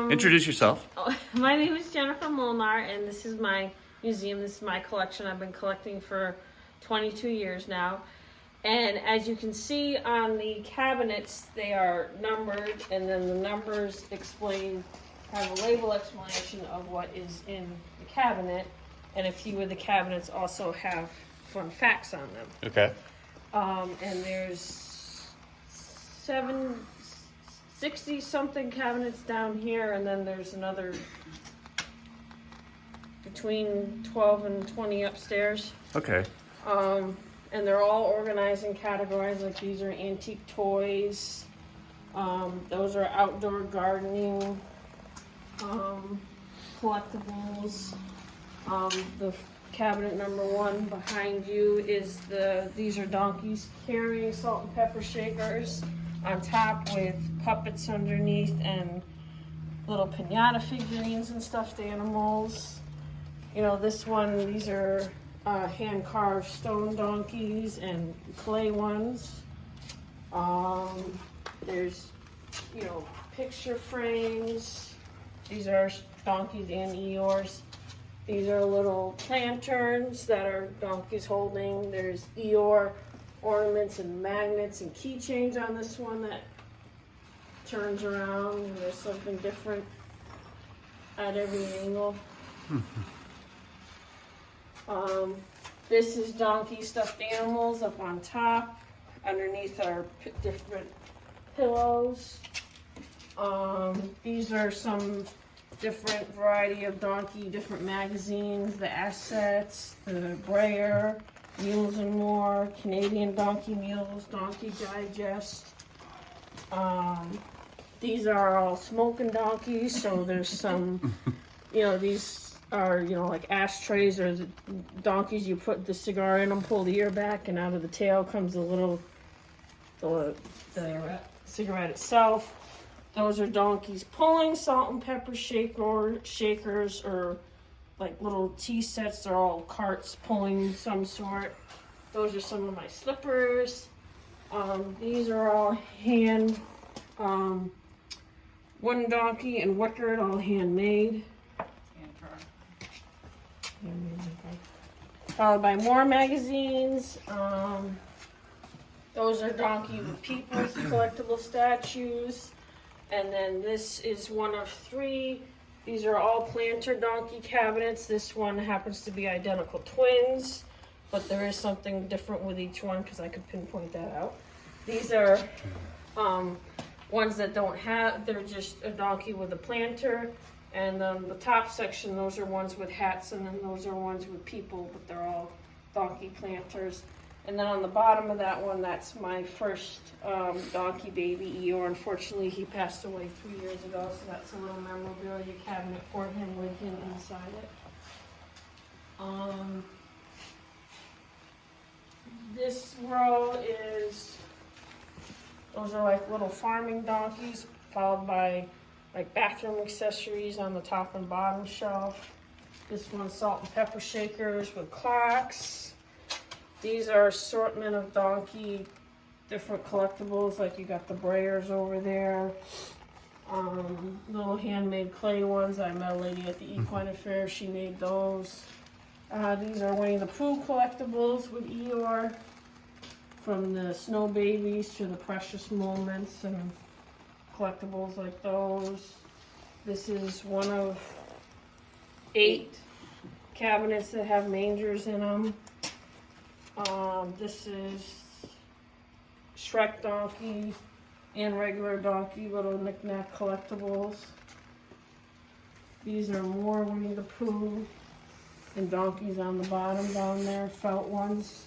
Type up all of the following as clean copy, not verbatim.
Introduce yourself. My name is Jennifer Molnar, and this is my museum. This is my collection. I've been collecting for 22 years now. And as you can see on the cabinets, they are numbered, and then the numbers have a label explanation of what is in the cabinet. And a few of the cabinets also have fun facts on them. Okay. And there's 60 something cabinets down here, and then there's another between 12 and 20 upstairs. Okay. And they're all organized in categories. Like these are antique toys. Those are outdoor gardening collectibles. The cabinet number 1 behind you is these are donkeys carrying salt and pepper shakers on top with puppets underneath and little piñata figurines and stuffed animals. You know, this one, these are hand-carved stone donkeys and clay ones. There's, you know, picture frames. These are donkeys and Eeyores. These are little lanterns that are donkeys holding. There's Eeyore ornaments and magnets and keychains on this one that turns around, and there's something different at every angle. This is donkey stuffed animals up on top. Underneath are different pillows. These are some different variety of donkey, different magazines, the Assets, the Brayer, Mules and More, Canadian Donkey Mules, Donkey Digest. These are all smoking donkeys, so there's some, you know, these are, you know, like ashtrays or the donkeys, you put the cigar in them, pull the ear back, and out of the tail comes the cigarette itself. Those are donkeys pulling salt and pepper shakers, or like little tea sets. They're all carts pulling some sort. Those are some of my slippers. These are all hand, wooden donkey and wicker, all handmade. Followed by more magazines. Those are donkey with people's collectible statues. And then this is one of 3. These are all planter donkey cabinets. This one happens to be identical twins, but there is something different with each one because I could pinpoint that out. These are ones that don't have, they're just a donkey with a planter. And then the top section, those are ones with hats, and then those are ones with people, but they're all donkey planters. And then on the bottom of that one, that's my first donkey baby, Eeyore. Unfortunately, he passed away 3 years ago, so that's a little memorabilia cabinet for him with him inside it. This row is, those are like little farming donkeys, followed by like bathroom accessories on the top and bottom shelf. This one's salt and pepper shakers with clocks. These are assortment of donkey, different collectibles, like you got the Brayers over there. Little handmade clay ones. I met a lady at the Equine Affair, she made those. These are Winnie the Pooh collectibles with Eeyore, from the Snow Babies to the Precious Moments and collectibles like those. This is one of 8 cabinets that have mangers in them. This is Shrek donkey and regular donkey, little knick-knack collectibles. These are more Winnie the Pooh and donkeys on the bottom down there, felt ones.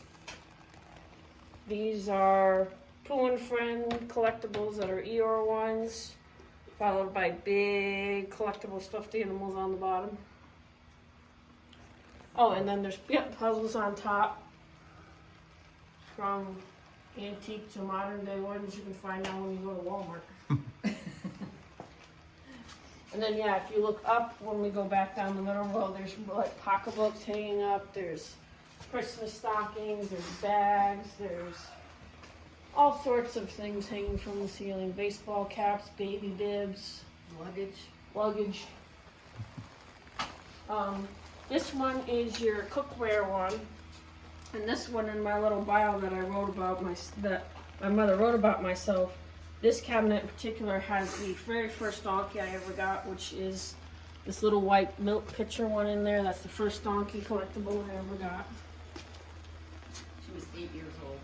These are Pooh and Friend collectibles that are Eeyore ones, followed by big collectible stuffed animals on the bottom. Oh, and then there's puzzles on top, from antique to modern day ones you can find now when you go to Walmart. And then if you look up, when we go back down the middle row, there's like pocketbooks hanging up, there's Christmas stockings, there's bags, there's all sorts of things hanging from the ceiling. Baseball caps, baby bibs, luggage. This one is your cookware one, and this one in my little bio that I wrote about that my mother wrote about myself. This cabinet in particular has the very first donkey I ever got, which is this little white milk pitcher one in there. That's the first donkey collectible I ever got. She was 8 years old.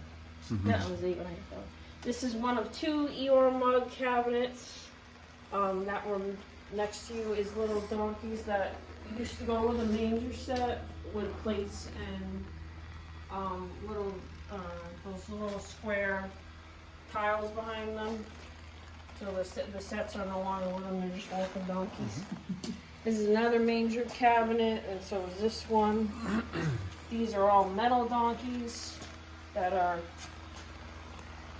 Mm-hmm. Yeah, I was 8 when I got that. This is one of 2 Eeyore mug cabinets. That one next to you is little donkeys that used to go with a manger set with plates and those little square tiles behind them. So the sets are no longer with them, they're just orphan donkeys. This is another manger cabinet, and so is this one. These are all metal donkeys that are,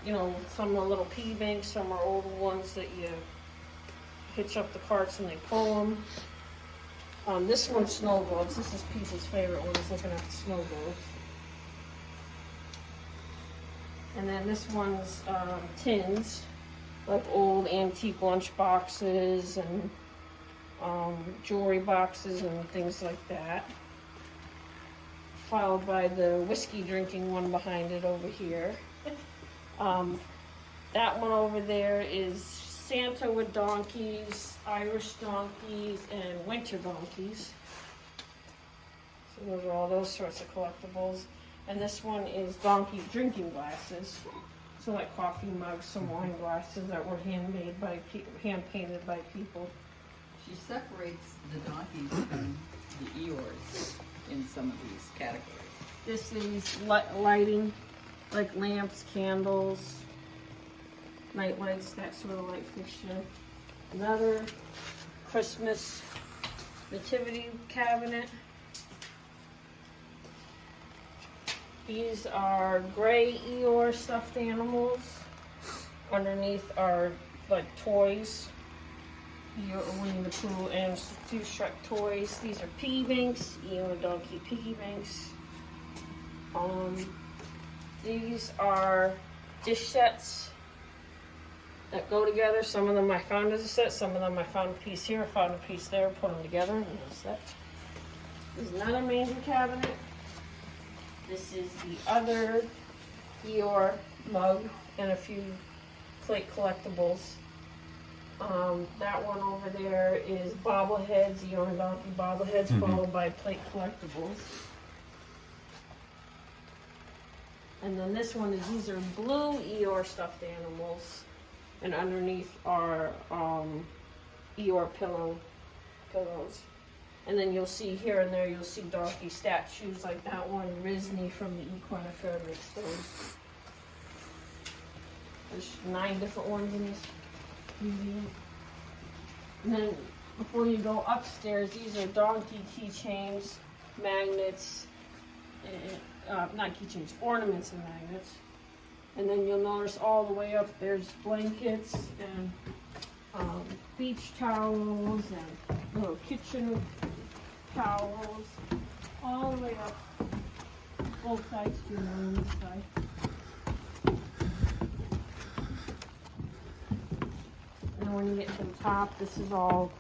you know, some are little piggy banks, some are older ones that you hitch up the carts and they pull them. This one's snow globes. This is Pete's favorite one, is looking at the snow globes. And then this one's tins, like old antique lunch boxes and jewelry boxes and things like that. Followed by the whiskey drinking one behind it over here. That one over there is Santa with donkeys, Irish donkeys, and winter donkeys. So those are all those sorts of collectibles. And this one is donkey drinking glasses. So like coffee mugs, some wine glasses that were hand painted by people. She separates the donkeys from the Eeyores in some of these categories. This is lighting, like lamps, candles, night lights, that sort of light fixture. Another Christmas nativity cabinet. These are gray Eeyore stuffed animals. Underneath are like toys. Eeyore, Winnie the Pooh, and a few Shrek toys. These are piggy banks, Eeyore donkey piggy banks. These are dish sets that go together. Some of them I found as a set, some of them I found a piece here, found a piece there, put them together in a set. There's another manger cabinet. This is the other Eeyore mug and a few plate collectibles. That one over there is bobbleheads, Eeyore and donkey bobbleheads, followed by plate collectibles. And then this one is, these are blue Eeyore stuffed animals. And underneath are Eeyore pillows. And then you'll see here and there, you'll see donkey statues like that one, Risney from the Equine Affair stores. There's 9 different ones in this museum. And then before you go upstairs, these are donkey keychains, magnets, and, not keychains, ornaments and magnets. And then you'll notice all the way up there's blankets and beach towels and little kitchen towels, all the way up both sides to your room this side. And when you get to the top, this is all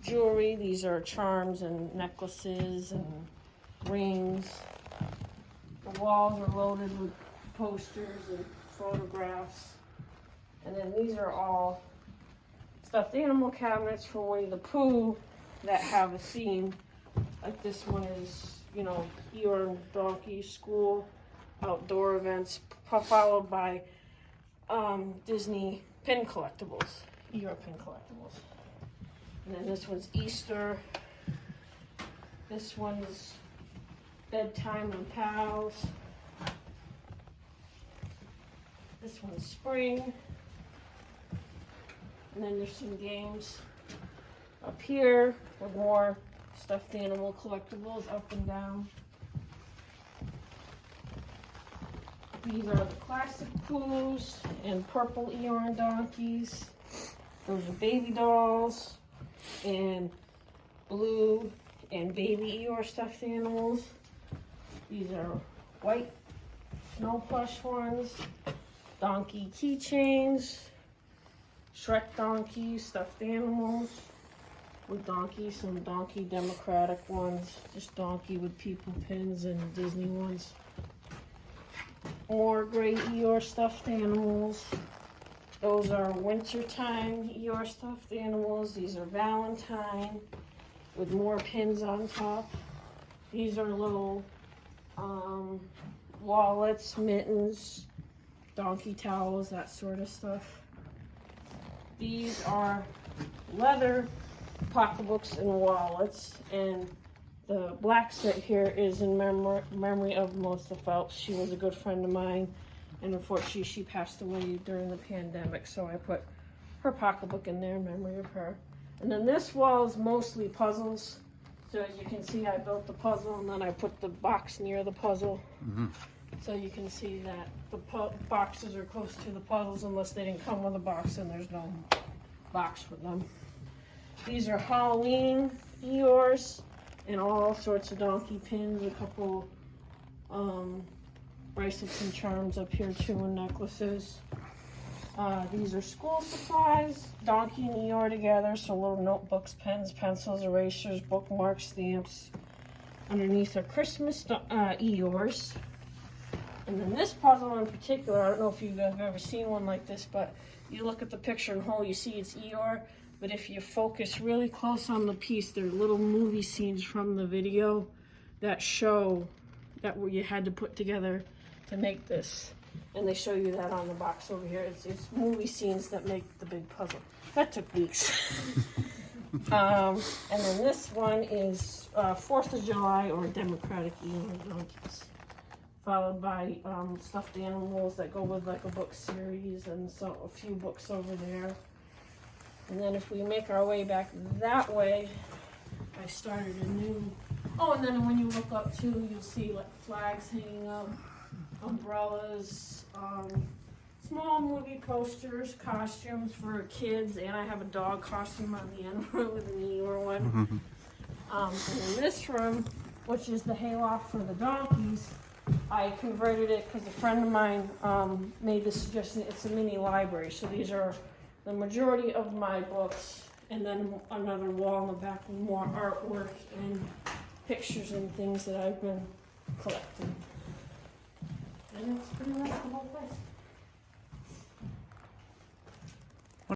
jewelry. These are charms and necklaces and rings. The walls are loaded with posters and photographs. And then these are all stuffed animal cabinets from Winnie the Pooh that have a theme. Like this one is, you know, Eeyore and Donkey School outdoor events, followed by Disney pin collectibles, Eeyore pin collectibles. And then this one's Easter. This one's Bedtime and Pals. This one's Spring. And then there's some games up here with more stuffed animal collectibles up and down. These are the classic Poohs and purple Eeyore and donkeys. Those are baby dolls and blue and baby Eeyore stuffed animals. These are white snow plush ones, donkey keychains, Shrek donkeys, stuffed animals, with donkeys, some donkey democratic ones, just donkey with people pins and Disney ones. More gray Eeyore stuffed animals. Those are wintertime Eeyore stuffed animals. These are Valentine with more pins on top. These are little wallets, mittens, donkey towels, that sort of stuff. These are leather pocketbooks and wallets, and the black set here is in memory of Melissa Phelps. She was a good friend of mine, and unfortunately she passed away during the pandemic, so I put her pocketbook in there in memory of her. And then this wall is mostly puzzles. So as you can see, I built the puzzle and then I put the box near the puzzle. So you can see that the boxes are close to the puzzles unless they didn't come with a box, and there's no box with them. These are Halloween Eeyores and all sorts of donkey pins, a couple bracelets and charms up here too, and necklaces. These are school supplies, donkey and Eeyore together, so little notebooks, pens, pencils, erasers, bookmarks, stamps. Underneath are Christmas Eeyores. And then this puzzle in particular, I don't know if you guys have ever seen one like this, but you look at the picture and whole, you see it's Eeyore, but if you focus really close on the piece, there are little movie scenes from the video that show that you had to put together to make this. And they show you that on the box over here. It's movie scenes that make the big puzzle. That took weeks. And then this one is 4th of July or Democratic Eeyore donkeys, followed by stuffed animals that go with like a book series, and so a few books over there. And then if we make our way back that way, I started a new, oh, and then when you look up too, you'll see like flags hanging up, umbrellas, small movie posters, costumes for kids, and I have a dog costume on the end with an Eeyore one. And in this room, which is the hayloft for the donkeys, I converted it because a friend of mine made the suggestion. It's a mini library, so these are the majority of my books, and then another wall in the back with more artwork and pictures and things that I've been collecting. And that's pretty much the whole place.